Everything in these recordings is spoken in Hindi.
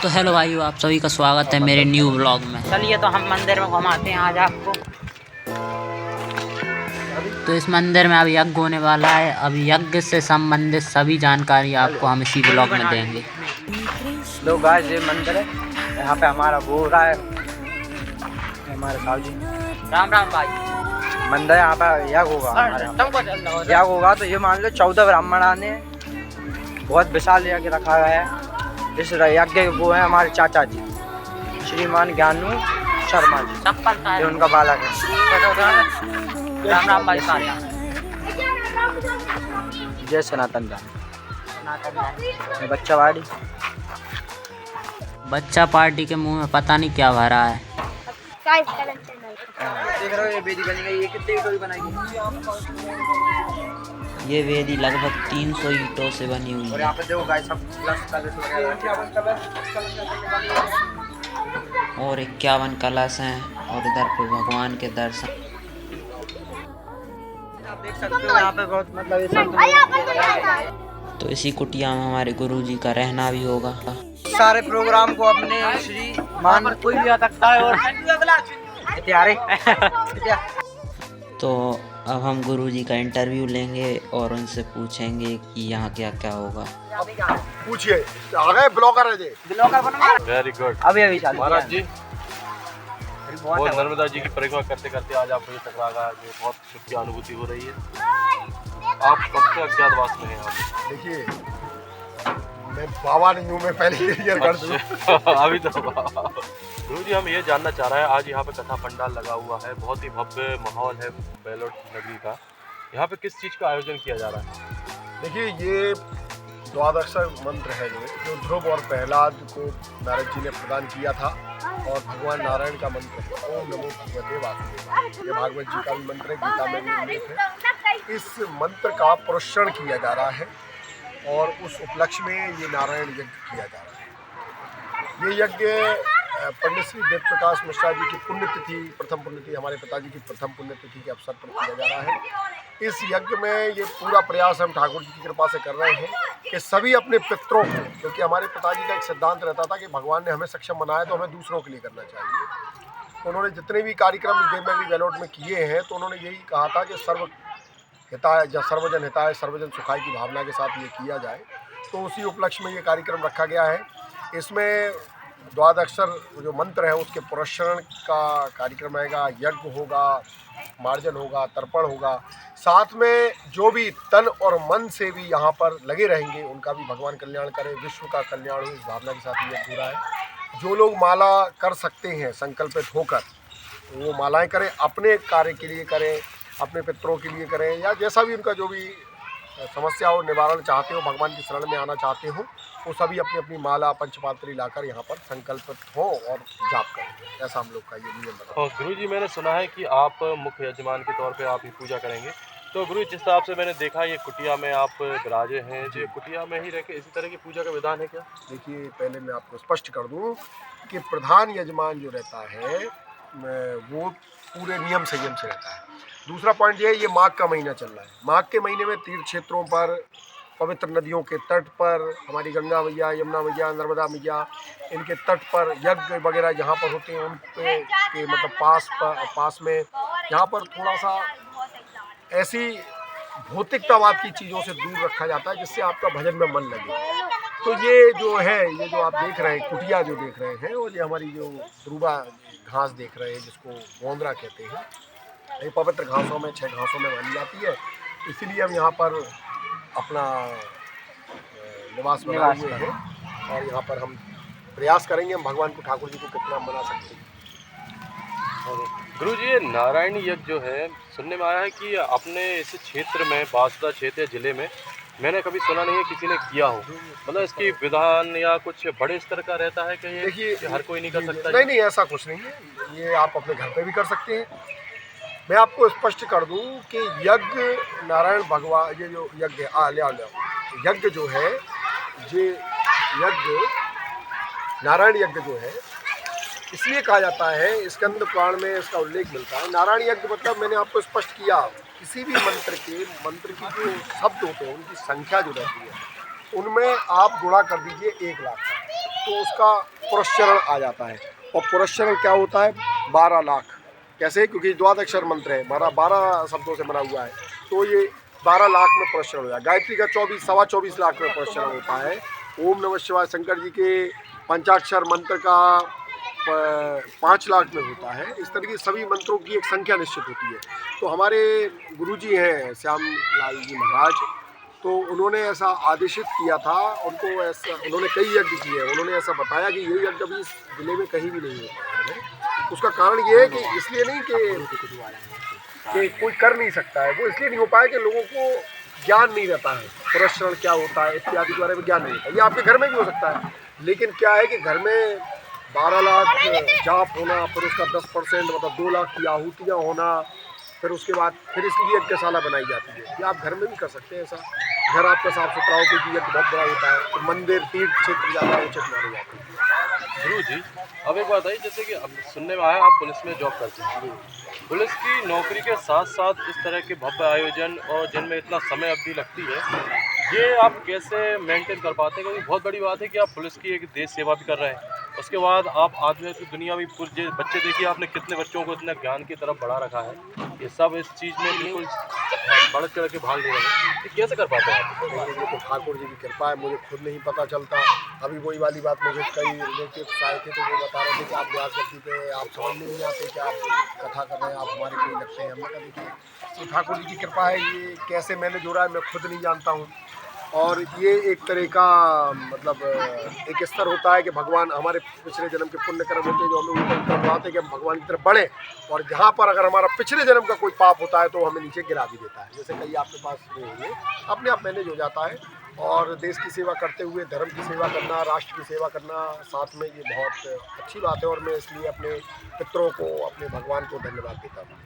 तो हेलो भाइयों, आप सभी का स्वागत है मेरे न्यू ब्लॉग में। चलिए तो हम मंदिर में घुमाते हैं आज आपको। तो इस मंदिर में अब यज्ञ होने वाला है। अब यज्ञ से संबंधित सभी जानकारी आपको हम इसी ब्लॉग में देंगे। लो गाइस, ये मंदिर है, यहाँ पे हमारा वो हो रहा है, हमारे साहब जी। राम राम भाई। मंदिर यहाँ पे यज्ञ होगा, यज्ञ होगा तो ये मान लो 14 ब्राह्मणों ने बहुत विशाल यज्ञ रखा गया है। इस यज्ञ वो है हमारे चाचा जी श्रीमान ज्ञानू शर्मा जी, ये उनका बालक है। राम राम भाई। जय सनातन राम। बच्चा पार्टी के मुंह में पता नहीं क्या भरा है। देख रहे हो ये वेदी बनी गई, ये कितने ईंटों की बनाई गई? ये वेदी लगभग 300 ईंटों से बनी हुई और है। यहाँ पे देखो गाइस, सब प्लस कलश और 51 कलश हैं और इधर पे भगवान के दर्शन। आप देख सकते हो यहाँ पे बहुत मतलब ये सब तो इसी कुटिया में हमारे गुरुजी का रहना भी होगा। सारे प्रोग्राम को अपने श्री मान कोई भी आ सकता है। और तो अब हम गुरुजी का इंटरव्यू लेंगे और उनसे पूछेंगे कि यहाँ क्या क्या होगा। पूछिए, आ गए ब्लॉगर है जी। ब्लॉगर बनना वेरी गुड अभी चालू महाराज जी। बहुत वो नर्मदा जी की परिक्रमा करते करते आज आप मुझे टकरा गया, जो बहुत सुख की अनुभूति हो रही है। आप कब से अज्ञातवास में हैं आप? देखिए, मैं बाबा नहीं हूँ, मैं पहले क्लियर कर दूँ। अभी तो गुरु जी, हम ये जानना चाह रहे हैं, आज यहाँ पे कथा पंडाल लगा हुआ है, बहुत ही भव्य माहौल है बेलोट नगरी का। यहाँ पे किस चीज़ का आयोजन किया जा रहा है? देखिए, ये द्वादशाक्षर मंत्र है जो ध्रुव और प्रहलाद को नारद जी ने प्रदान किया था, और भगवान नारायण का मंत्र है ओम नमो भगवते वासुदेवाय। ये भागवत जी का भी मंत्र है, गीता में भी उल्लेख है। इस मंत्र का पुरस्करण किया जा रहा है और उस उपलक्ष्य में ये नारायण यज्ञ किया जा रहा है। ये यज्ञ पंडित श्री वेद प्रकाश मिश्रा जी की पुण्यतिथि, प्रथम पुण्यतिथि, हमारे पिताजी की प्रथम पुण्यतिथि के अवसर पर किया जा रहा है। इस यज्ञ में ये पूरा प्रयास हम ठाकुर जी की कृपा से कर रहे हैं कि सभी अपने पितरों को, क्योंकि हमारे पिताजी का एक सिद्धांत रहता था कि भगवान ने हमें सक्षम बनाया तो हमें दूसरों के लिए करना चाहिए। तो उन्होंने जितने भी कार्यक्रम इस देवनगरी बेलोट में किए हैं, तो उन्होंने यही कहा था कि सर्वजन हिताय सर्वजन सुखाय की भावना के साथ ये किया जाए। तो उसी उपलक्ष्य में ये कार्यक्रम रखा गया है। इसमें द्वादशाक्षर जो मंत्र है उसके पुरस्करण का कार्यक्रम रहेगा, यज्ञ होगा, मार्जन होगा, तर्पण होगा। साथ में जो भी तन और मन से भी यहाँ पर लगे रहेंगे उनका भी भगवान कल्याण करे, विश्व का कल्याण हो, इस भावना के साथ ये हो रहा है। जो लोग माला कर सकते हैं संकल्पित होकर, वो मालाएं करें, अपने कार्य के लिए करें, अपने पितरों के लिए करें, या जैसा भी उनका जो भी समस्या हो, निवारण चाहते हो, भगवान की शरण में आना चाहते हो, वो सभी अपनी अपनी माला पंचपात्री लाकर यहाँ पर संकल्पित हो और जाप करें। ऐसा हम लोग का ये नियम बना। और गुरु जी, मैंने सुना है कि आप मुख्य यजमान के तौर पे आप ही पूजा करेंगे। तो गुरु, जिस हिसाब से मैंने देखा, ये कुटिया में आप विराजे हैं, जो कुटिया में ही रह के इसी तरह की पूजा का विधान है क्या? देखिए, पहले मैं आपको स्पष्ट कर दूँ कि प्रधान यजमान जो रहता है वो पूरे नियम संयम से रहता है। दूसरा पॉइंट ये है, ये माघ का महीना चल रहा है। माघ के महीने में तीर्थ क्षेत्रों पर, पवित्र नदियों के तट पर, हमारी गंगा मैया, यमुना मैया, नर्मदा मैया, इनके तट पर यज्ञ वगैरह जहाँ पर होते हैं उन पे के मतलब पास में यहाँ पर थोड़ा सा ऐसी भौतिकतावाद की चीज़ों से दूर रखा जाता है जिससे आपका भजन में मन लगे। तो ये जो है, ये जो आप देख रहे हैं, कुटिया जो देख रहे हैं, और ये हमारी जो ध्रुवा घास देख रहे हैं जिसको गोंदरा कहते हैं, ये पवित्र घासों में 6 घासों में मानी जाती है। इसीलिए हम यहाँ पर अपना निवास बनाए हुए हैं और यहाँ पर हम प्रयास करेंगे हम भगवान को, ठाकुर जी को कितना मना सकते हैं। गुरु जी, ये नारायणी यज्ञ जो है, सुनने में आया है कि अपने इस क्षेत्र में, बांसुरा क्षेत्र या जिले में, मैंने कभी सुना नहीं है किसी ने किया हो। मतलब इसकी विधान या कुछ बड़े स्तर का रहता है कि ये देखिए, हर कोई नहीं कर सकता? नहीं, ऐसा कुछ नहीं है। ये आप अपने घर पे भी कर सकते हैं। मैं आपको स्पष्ट कर दूं कि यज्ञ नारायण भगवान, ये जो यज्ञ यज्ञ जो है, ये यज्ञ नारायण यज्ञ जो है, इसलिए कहा जाता है, स्कंद पुराण में इसका उल्लेख मिलता है। नारायण यज्ञ मतलब मैंने आपको स्पष्ट किया, किसी भी मंत्र की जो शब्द होते हैं उनकी संख्या जो रहती है, उनमें आप गुणा कर दीजिए 1 लाख का। तो उसका पुरस्चरण आ जाता है। और पुरस्चरण क्या होता है? 12 लाख। कैसे? क्योंकि द्वादक्षर मंत्र है, 12 शब्दों से बना हुआ है, तो ये 12 लाख में पुरस्चरण हो जाए। गायत्री का 24 लाख में पुरस्चरण होता है। ओम नमः शिवाय शंकर जी के पंचाक्षर मंत्र का 5 लाख में होता है। इस तरीके सभी मंत्रों की एक संख्या निश्चित होती है। तो हमारे गुरुजी हैं श्याम लाल जी महाराज, तो उन्होंने ऐसा आदेशित किया था, उनको ऐसा उन्होंने कई यज्ञ किए हैं, उन्होंने ऐसा बताया कि ये यज्ञ अभी इस जिले में कहीं भी नहीं हो पाया है। उसका कारण ये है कि इसलिए नहीं कि कोई कर नहीं सकता है, वो इसलिए नहीं हो पाया कि लोगों को ज्ञान नहीं रहता है, पुरस्चरण क्या होता है इत्यादि के बारे में ज्ञान नहीं रहता। ये आपके घर में भी हो सकता है, लेकिन क्या है कि घर में 12 लाख जाप होना, फिर उसका 10% मतलब 2 लाख की आहुतियाँ होना, फिर उसके बाद फिर इसलिए यज्ञशाला बनाई जाती है। ये आप घर में भी कर सकते हैं ऐसा। घर आपका साफ सुथरा हो, क्योंकि यज्ञ बहुत बड़ा होता है, तो मंदिर तीर्थ क्षेत्र ज़्यादा उचित माने जाते हैं। गुरु जी, अब एक बात आई, जैसे कि अब सुनने में आया आप पुलिस में जॉब करते हैं। पुलिस की नौकरी के साथ साथ इस तरह के भव्य आयोजन और जिनमें इतना समय अवधि लगती है, ये आप कैसे मेंटेन कर पाते हैं? क्योंकि बहुत बड़ी बात है कि आप पुलिस की एक देश सेवा भी कर रहे हैं, उसके बाद आप आध्यात्मिक दुनिया में पूरे बच्चे, देखिए आपने कितने बच्चों को इतना ज्ञान की तरफ बढ़ा रखा है, ये सब इस चीज़ में बिल्कुल बढ़ चढ़ के भाग ले रहे हैं, ये कैसे कर पाते हैं आप? ये तो ठाकुर जी की कृपा है, मुझे खुद नहीं पता चलता। अभी वही वाली बात, मुझे कई रिलेटिव्स आए थे तो वो बता रहे थे कि आप व्यास गति पे आप समझ में नहीं आते कि आप कथा कर रहे हैं, आप हमारे कोई लगते हैं। हमने कहा देखिए, तो ठाकुर जी की कृपा है, ये कैसे मैनेज हो रहा है मैं खुद नहीं जानता हूँ। और ये एक तरह का मतलब एक स्तर होता है कि भगवान हमारे पिछले जन्म के पुण्य कर्म होते हैं जो हमें ऊपर ऊपर बढ़ाते हैं कि हम भगवान की तरफ बढ़ें, और जहाँ पर अगर हमारा पिछले जन्म का कोई पाप होता है तो हमें नीचे गिरा भी देता है। जैसे कई आपके पास वो होंगे, अपने आप मैनेज हो जाता है। और देश की सेवा करते हुए धर्म की सेवा करना, राष्ट्र की सेवा करना साथ में, ये बहुत अच्छी बात है। और मैं इसलिए अपने पितरों को, अपने भगवान को धन्यवाद देता हूँ।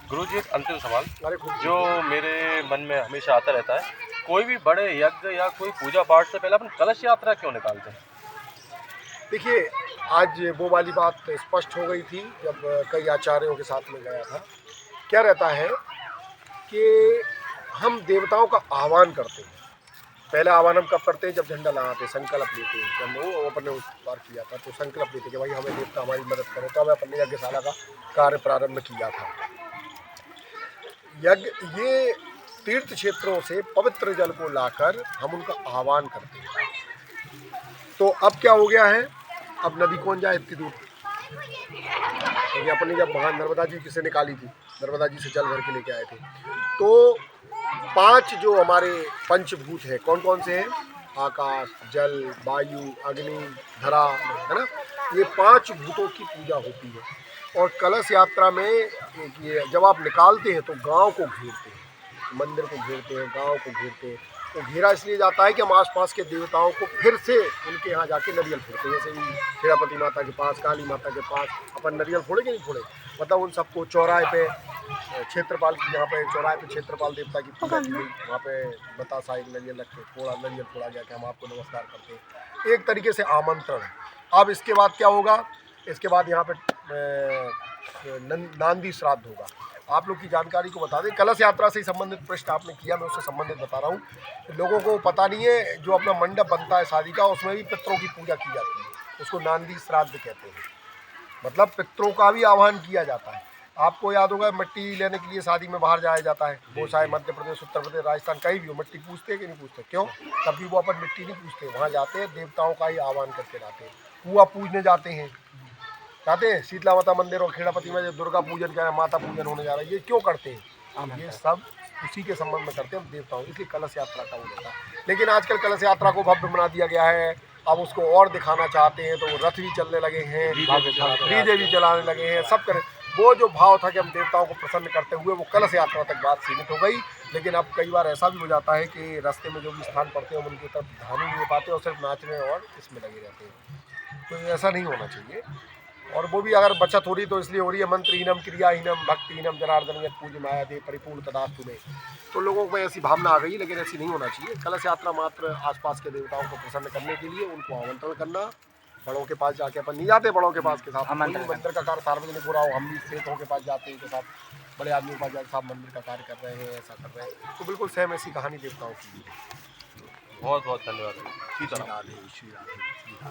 गुरुजी, एक अंतिम सवाल अरे खुद जो मेरे मन में हमेशा आता रहता है, कोई भी बड़े यज्ञ या कोई पूजा पाठ से पहले अपन कलश यात्रा क्यों निकालते हैं? देखिए, आज वो वाली बात स्पष्ट हो गई थी जब कई आचार्यों के साथ में गया था। क्या रहता है कि हम देवताओं का आह्वान करते हैं। पहला आह्वान हम कब करते हैं? जब झंडा लगाते हैं, संकल्प लेते हैं। जब वो अपन ने उस बार किया था तो संकल्प लेते कि भाई हमें देवता हमारी मदद करो, तो हमें अपने यज्ञशाला का कार्य प्रारंभ किया था। यज्ञ ये तीर्थ क्षेत्रों से पवित्र जल को लाकर हम उनका आह्वान करते हैं। तो अब क्या हो गया है, अब नदी कौन जाए इतनी दूर? क्योंकि अपन ने जब वहाँ नर्मदा जी किसे निकाली थी, नर्मदा जी से जल भर के लेके आए थे, तो 5 जो हमारे पंचभूत हैं, कौन कौन से हैं? आकाश, जल, वायु, अग्नि, धरा, है ना? ये 5 भूतों की पूजा होती है। और कलश यात्रा में ये जब आप निकालते हैं तो गांव को घेरते हैं, मंदिर को घेरते हैं, गांव को घेरते हैं। तो घेरा इसलिए जाता है कि हम आसपास के देवताओं को फिर से उनके यहाँ जाके नरियल फोड़ते हैं। जैसे ही खेड़ापति माता के पास, काली माता के पास अपन नरियल फोड़े कि नहीं फोड़े, मतलब उन सबको चौराहे पे क्षेत्रपाल की, यहाँ पे चौराहे पे क्षेत्रपाल देवता की पूजा की गई, वहाँ पे बतासा एक नरियल रख के नरियल फोड़ा गया कि हम आपको नमस्कार करते हैं। एक तरीके से आमंत्रण है। अब इसके बाद क्या होगा? इसके बाद यहाँ पे नांदी श्राद्ध होगा। आप लोग की जानकारी को बता दें, कलश यात्रा से संबंधित प्रश्न आपने किया, मैं उससे संबंधित बता रहा हूँ। लोगों को पता नहीं है, जो अपना मंडप बनता है शादी का, उसमें भी पितरों की पूजा की जाती है, उसको नांदी श्राद्ध कहते हैं। मतलब पितरों का भी आह्वान किया जाता है। आपको याद होगा, मिट्टी लेने के लिए शादी में बाहर जाया जाता है, वो चाहे मध्य प्रदेश, उत्तर प्रदेश, राजस्थान कहीं भी हो, मिट्टी पूछते हैं कि नहीं पूछते? क्यों? तभी वो अपन मिट्टी नहीं पूछते, वहाँ जाते हैं देवताओं का ही आह्वान करके लाते हैं। कुआं पूजने जाते हैं, शीतला माता मंदिर और खेड़ापति में जो दुर्गा पूजन का माता पूजन होने जा रहा है, ये क्यों करते हैं? ये सब उसी के संबंध में करते हैं देवताओं, इसलिए कलश यात्रा का वो रहता है। लेकिन आजकल कलश यात्रा को भव्य बना दिया गया है। अब उसको और दिखाना चाहते हैं तो वो रथ भी चलने लगे हैं, डीजे भी चलाने लगे हैं, सब करें। वो जो भाव था कि हम देवताओं को प्रसन्न करते हुए, वो कलश यात्रा तक बात सीमित हो गई। लेकिन अब कई बार ऐसा भी हो जाता है कि रास्ते में जो भी स्थान पड़ते हैं हम उनकी तरफ ध्यान ही नहीं दे पाते और सिर्फ नाचने और इसमें लगे रहते हैं। तो ऐसा नहीं होना चाहिए। और वो भी अगर बचत हो रही तो इसलिए हो रही है, मंत्रहीनम क्रियाहीनम भक्तिहीनम जनार्दन यत् पूज्य माया दे परिपूर्ण तदास्तु में। तो लोगों को ऐसी भावना आ गई, लेकिन ऐसी नहीं होना चाहिए। कलश यात्रा मात्र आसपास के देवताओं को प्रसन्न करने के लिए, उनको आमंत्रण करना। बड़ों के पास जाके अपन नहीं जाते, बड़ों के पास के साथ मंदिर का कार्य सार्वजनिक हो रहा हो, हम भी सेठों के पास जाते हैं, के साथ बड़े आदमियों के पास जाकर साहब मंदिर का कार्य कर रहे हैं, ऐसा कर रहे हैं। तो बिल्कुल सेम ऐसी कहानी देवताओं की है। बहुत बहुत धन्यवाद। श्री राधे, श्री राधे।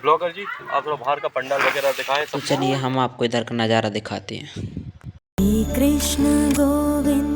ब्लॉगर जी आप थोड़ा बाहर का पंडाल वगैरह दिखाएं तो चलिए हम आपको इधर का नज़ारा दिखाते हैं। कृष्ण गोविंद